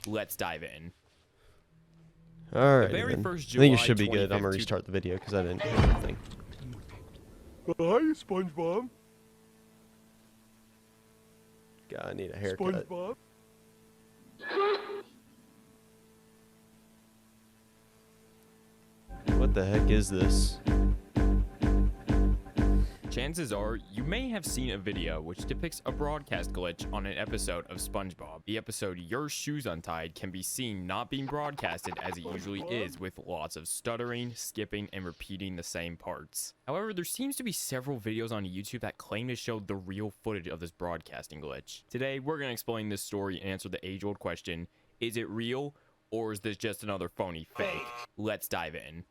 Let's dive in. All right. The very Then. first I think it July should be good. I'm 25th, gonna restart the video because I didn't hear anything. Hi, SpongeBob. God, I need a haircut. SpongeBob. What the heck is this? Chances are, you may have seen a video which depicts a broadcast glitch on an episode of SpongeBob. The episode Your Shoes Untied can be seen not being broadcasted as it usually is, with lots of stuttering, skipping, and repeating the same parts. However, there seems to be several videos on YouTube that claim to show the real footage of this broadcasting glitch. Today, we're going to explain this story and answer the age-old question, is it real, or is this just another phony fake? Let's dive in.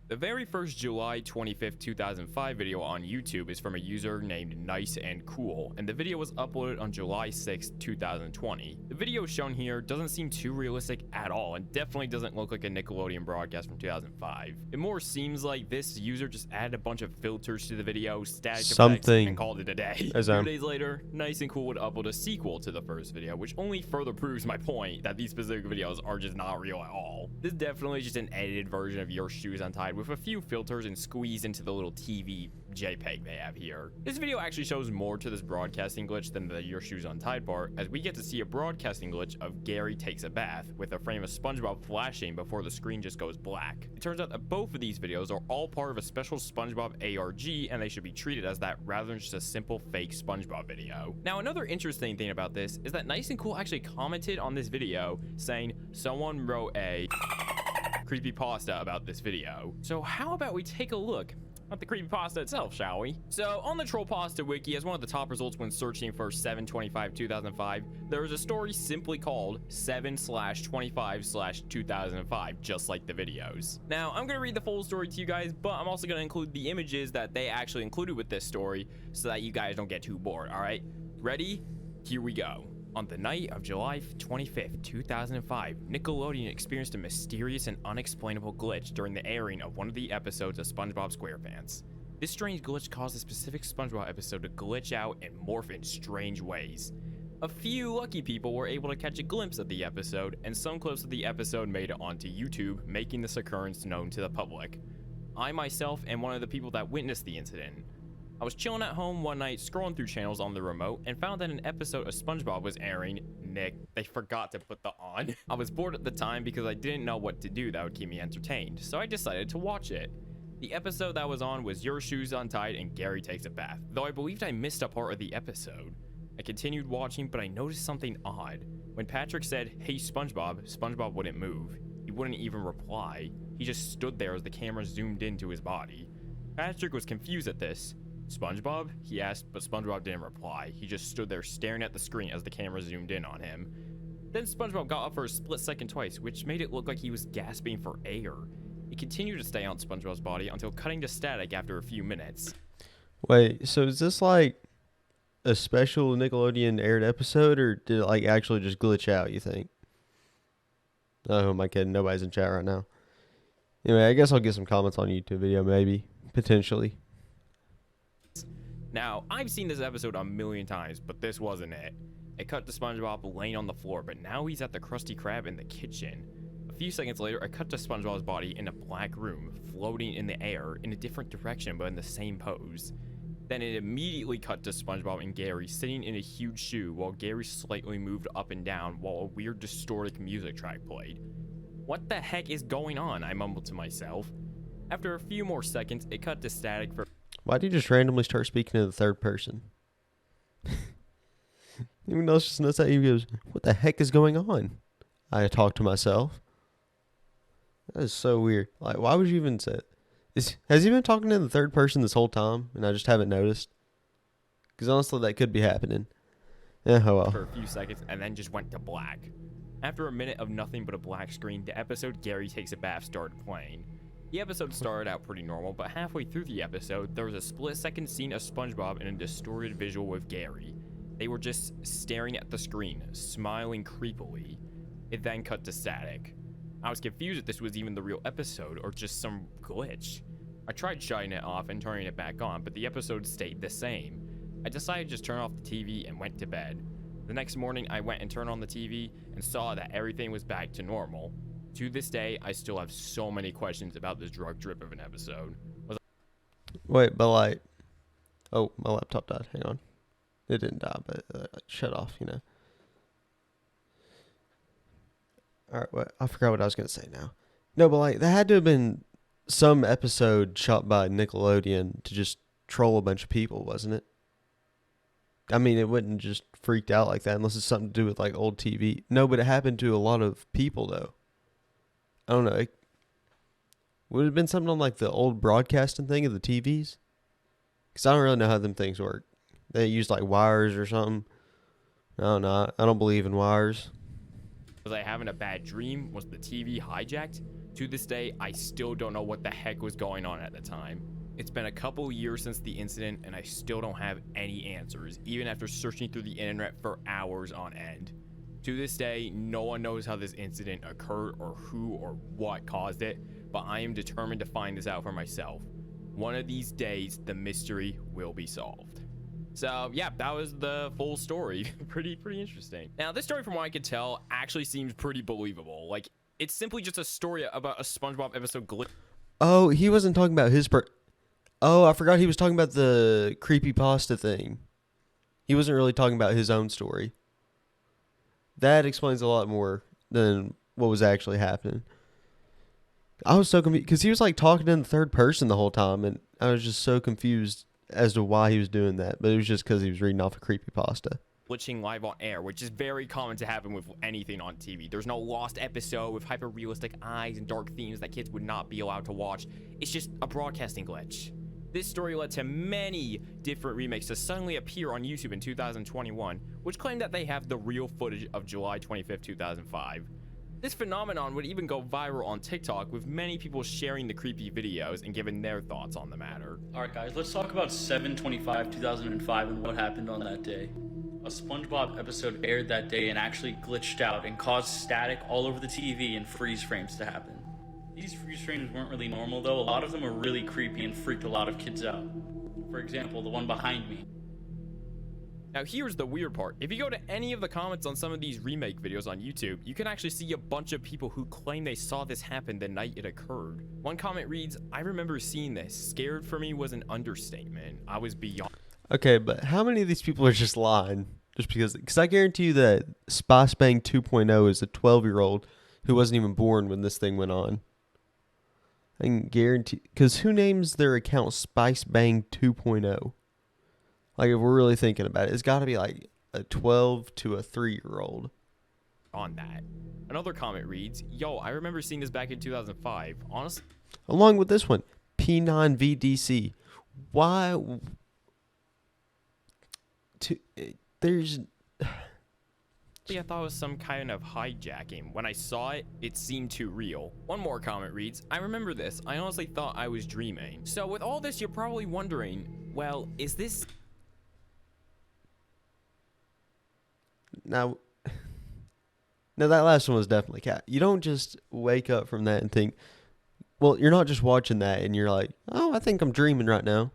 The very first July 25th, 2005 video on YouTube is from a user named Nice and Cool, and the video was uploaded on July 6th, 2020. The video shown here doesn't seem too realistic at all, and definitely doesn't look like a Nickelodeon broadcast from 2005. It more seems like this user just added a bunch of filters to the video, static effects, and called it a day. 2 days later, Nice and Cool would upload a sequel to the first video, which only further proves my point that these specific videos are just not real at all. This is definitely just an edited version of Your Shoes Untied with a few filters and squeezed into the little TV JPEG they have here. This video actually shows more to this broadcasting glitch than the Your Shoes Untied part, as we get to see a broadcasting glitch of Gary takes a bath, with a frame of SpongeBob flashing before the screen just goes black. It turns out that both of these videos are all part of a special SpongeBob ARG, and they should be treated as that rather than just a simple fake SpongeBob video. Now, another interesting thing about this is that Nice and Cool actually commented on this video saying someone wrote a creepypasta about this video. So how about we take a look at the creepypasta itself, shall we? So on the Trollpasta wiki, as one of the top results when searching for 7/25/2005, there is a story simply called 7/25/2005, just like the videos. Now, I'm gonna read the full story to you guys, but I'm also gonna include the images that they actually included with this story so that you guys don't get too bored, all right? Ready? Here we go. On the night of July 25th, 2005, Nickelodeon experienced a mysterious and unexplainable glitch during the airing of one of the episodes of SpongeBob SquarePants. This strange glitch caused a specific SpongeBob episode to glitch out and morph in strange ways. A few lucky people were able to catch a glimpse of the episode, and some clips of the episode made it onto YouTube, making this occurrence known to the public. I myself am one of the people that witnessed the incident. I was chilling at home one night, scrolling through channels on the remote, and found that an episode of SpongeBob was airing. Nick, they forgot to put the on. I was bored at the time because I didn't know what to do that would keep me entertained, so I decided to watch it. The episode that was on was Your Shoes Untied and Gary Takes a Bath, though I believed I missed a part of the episode. I continued watching, but I noticed something odd. When Patrick said, "Hey SpongeBob," SpongeBob wouldn't move. He wouldn't even reply. He just stood there as the camera zoomed into his body. Patrick was confused at this. "SpongeBob?" he asked, but SpongeBob didn't reply. He just stood there staring at the screen as the camera zoomed in on him. Then SpongeBob got up for a split second twice, which made it look like he was gasping for air. It continued to stay on SpongeBob's body until cutting to static after a few minutes. Wait, so is this like a special Nickelodeon aired episode, or did it like actually just glitch out, you think? Oh, who am I kidding? Nobody's in chat right now. Anyway, I guess I'll get some comments on YouTube video, maybe. Potentially. Now, I've seen this episode a million times, but this wasn't it. It cut to SpongeBob laying on the floor, but now he's at the Krusty Krab in the kitchen. A few seconds later, I cut to SpongeBob's body in a black room, floating in the air in a different direction but in the same pose. Then it immediately cut to SpongeBob and Gary sitting in a huge shoe while Gary slightly moved up and down while a weird distorted music track played. What the heck is going on? I mumbled to myself. After a few more seconds, it cut to static for... Why do you just randomly start speaking in the third person? Even though it's just nuts that he goes, "What the heck is going on?" I talk to myself. That is so weird. Like, why would you even say it? Has he been talking in the third person this whole time and I just haven't noticed? Because honestly, that could be happening. Yeah, oh well. For a few seconds and then just went to black. After a minute of nothing but a black screen, the episode Gary Takes a Bath started playing. The episode started out pretty normal, but halfway through the episode, there was a split-second scene of SpongeBob in a distorted visual with Gary. They were just staring at the screen, smiling creepily. It then cut to static. I was confused if this was even the real episode or just some glitch. I tried shutting it off and turning it back on, but the episode stayed the same. I decided to just turn off the TV and went to bed. The next morning, I went and turned on the TV and saw that everything was back to normal. To this day, I still have so many questions about this drug drip of an episode. Wait, but like, oh, my laptop died. Hang on. It didn't die, but shut off, you know. All right, what? I forgot what I was going to say now. No, but like, that had to have been some episode shot by Nickelodeon to just troll a bunch of people, wasn't it? I mean, it wouldn't just freaked out like that unless it's something to do with like old TV. No, but it happened to a lot of people though. I don't know. Would it have been something on like the old broadcasting thing of the TVs? Because I don't really know how them things work. They use like wires or something. I don't know. I don't believe in wires. Was I having a bad dream? Was the TV hijacked? To this day, I still don't know what the heck was going on at the time. It's been a couple years since the incident, and I still don't have any answers, even after searching through the internet for hours on end. To this day, no one knows how this incident occurred or who or what caused it, but I am determined to find this out for myself. One of these days, the mystery will be solved. So yeah, that was the full story. pretty interesting. Now, this story, from what I could tell, actually seems pretty believable. Like, it's simply just a story about a SpongeBob episode glitch. Oh, he wasn't talking about his Oh, I forgot he was talking about the creepypasta thing. He wasn't really talking about his own story. That explains a lot more than what was actually happening. I was so confused because he was like talking in the third person the whole time, and I was just so confused as to why he was doing that. But it was just because he was reading off a creepypasta. Glitching live on air, which is very common to happen with anything on TV. There's no lost episode with hyper-realistic eyes and dark themes that kids would not be allowed to watch. It's just a broadcasting glitch. This story led to many different remakes to suddenly appear on YouTube in 2021, which claimed that they have the real footage of July 25th, 2005. This phenomenon would even go viral on TikTok, with many people sharing the creepy videos and giving their thoughts on the matter. Alright guys, let's talk about 7/25/2005 and what happened on that day. A SpongeBob episode aired that day and actually glitched out and caused static all over the TV and freeze frames to happen. These freeze frames weren't really normal though. A lot of them were really creepy and freaked a lot of kids out. For example, the one behind me. Now here's the weird part. If you go to any of the comments on some of these remake videos on YouTube, you can actually see a bunch of people who claim they saw this happen the night it occurred. One comment reads, "I remember seeing this. Scared for me was an understatement. I was beyond." Okay, but how many of these people are just lying? Just because I guarantee you that Spice Bang 2.0 is a 12-year-old who wasn't even born when this thing went on. I can guarantee, because who names their account Spice Bang 2.0? Like, if we're really thinking about it, it's got to be like a 12 to a 3-year-old. On that. Another comment reads, "Yo, I remember seeing this back in 2005. Honestly." Along with this one, P9VDC. Why? There's. I thought it was some kind of hijacking. When I saw it, it seemed too real. One more comment reads, "I remember this. I honestly thought I was dreaming." So with all this, you're probably wondering, well, is this... Now, that last one was definitely cat. You don't just wake up from that and think, well, you're not just watching that and you're like, oh, I think I'm dreaming right now.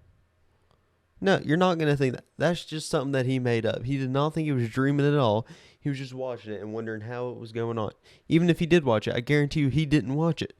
No, you're not going to think that. That's just something that he made up. He did not think he was dreaming at all. He was just watching it and wondering how it was going on. Even if he did watch it, I guarantee you he didn't watch it.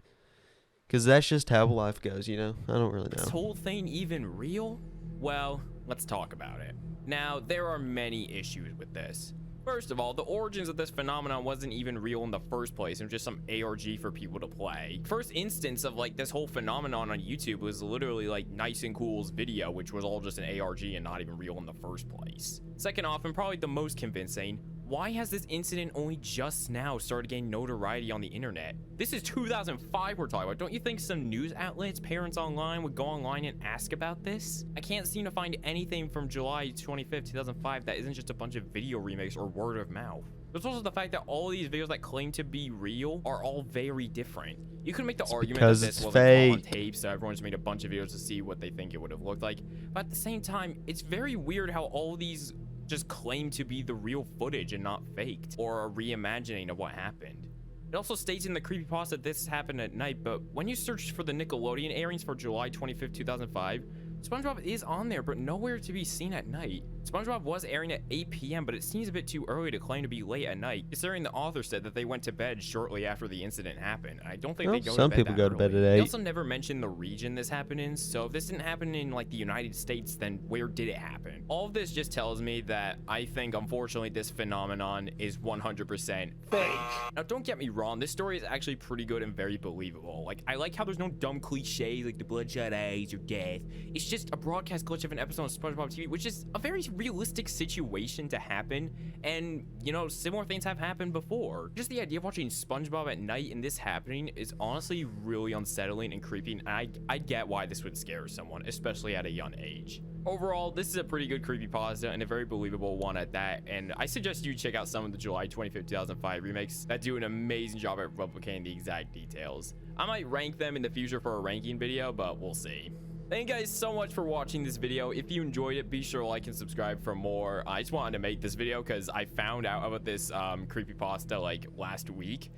Because that's just how life goes, you know? I don't really know. This whole thing even real? Well, let's talk about it. Now, there are many issues with this. First of all, the origins of this phenomenon wasn't even real in the first place. It was just some ARG for people to play. First instance of like this whole phenomenon on YouTube was literally like Nice and Cool's video, which was all just an ARG and not even real in the first place. Second off, and probably the most convincing, why has this incident only just now started getting notoriety on the internet? This is 2005 we're talking about. Don't you think some news outlets, parents online, would go online and ask about this? I can't seem to find anything from July 25th, 2005 that isn't just a bunch of video remakes or word of mouth. There's also the fact that all these videos that claim to be real are all very different. You could make the argument that this wasn't all on tape, so everyone just made a bunch of videos to see what they think it would have looked like. But at the same time, it's very weird how all these just claim to be the real footage and not faked, or a reimagining of what happened. It also states in the creepypasta that this happened at night, but when you search for the Nickelodeon airings for July 25th, 2005, SpongeBob is on there, but nowhere to be seen at night. SpongeBob was airing at 8 p.m., but it seems a bit too early to claim to be late at night, considering the author said that they went to bed shortly after the incident happened. I don't think Well, they go some to bed people that go to bed early. at They 8. also never mentioned the region this happened in, so if this didn't happen in like the United States, then where did it happen? All of this just tells me that I think, unfortunately, this phenomenon is 100% fake. Now, don't get me wrong, this story is actually pretty good and very believable. Like, I like how there's no dumb cliches like the bloodshot eyes or death. It's just a broadcast glitch of an episode of SpongeBob TV, which is a very realistic situation to happen, and you know, similar things have happened before. Just the idea of watching SpongeBob at night and this happening is honestly really unsettling and creepy, and I get why this would scare someone, especially at a young age. Overall, this is a pretty good creepypasta and a very believable one at that, and I suggest you check out some of the July 25th, 2005 remakes that do an amazing job at replicating the exact details. I might rank them in the future for a ranking video, but we'll see. Thank you guys so much for watching this video. If you enjoyed it, be sure to like and subscribe for more. I just wanted to make this video because I found out about this creepypasta like last week,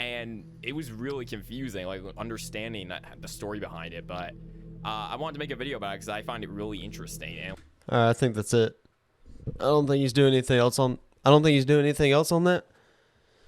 and it was really confusing, like understanding the story behind it, but I wanted to make a video about it because I find it really interesting. And All right, I think that's it. I don't think he's doing anything else on that.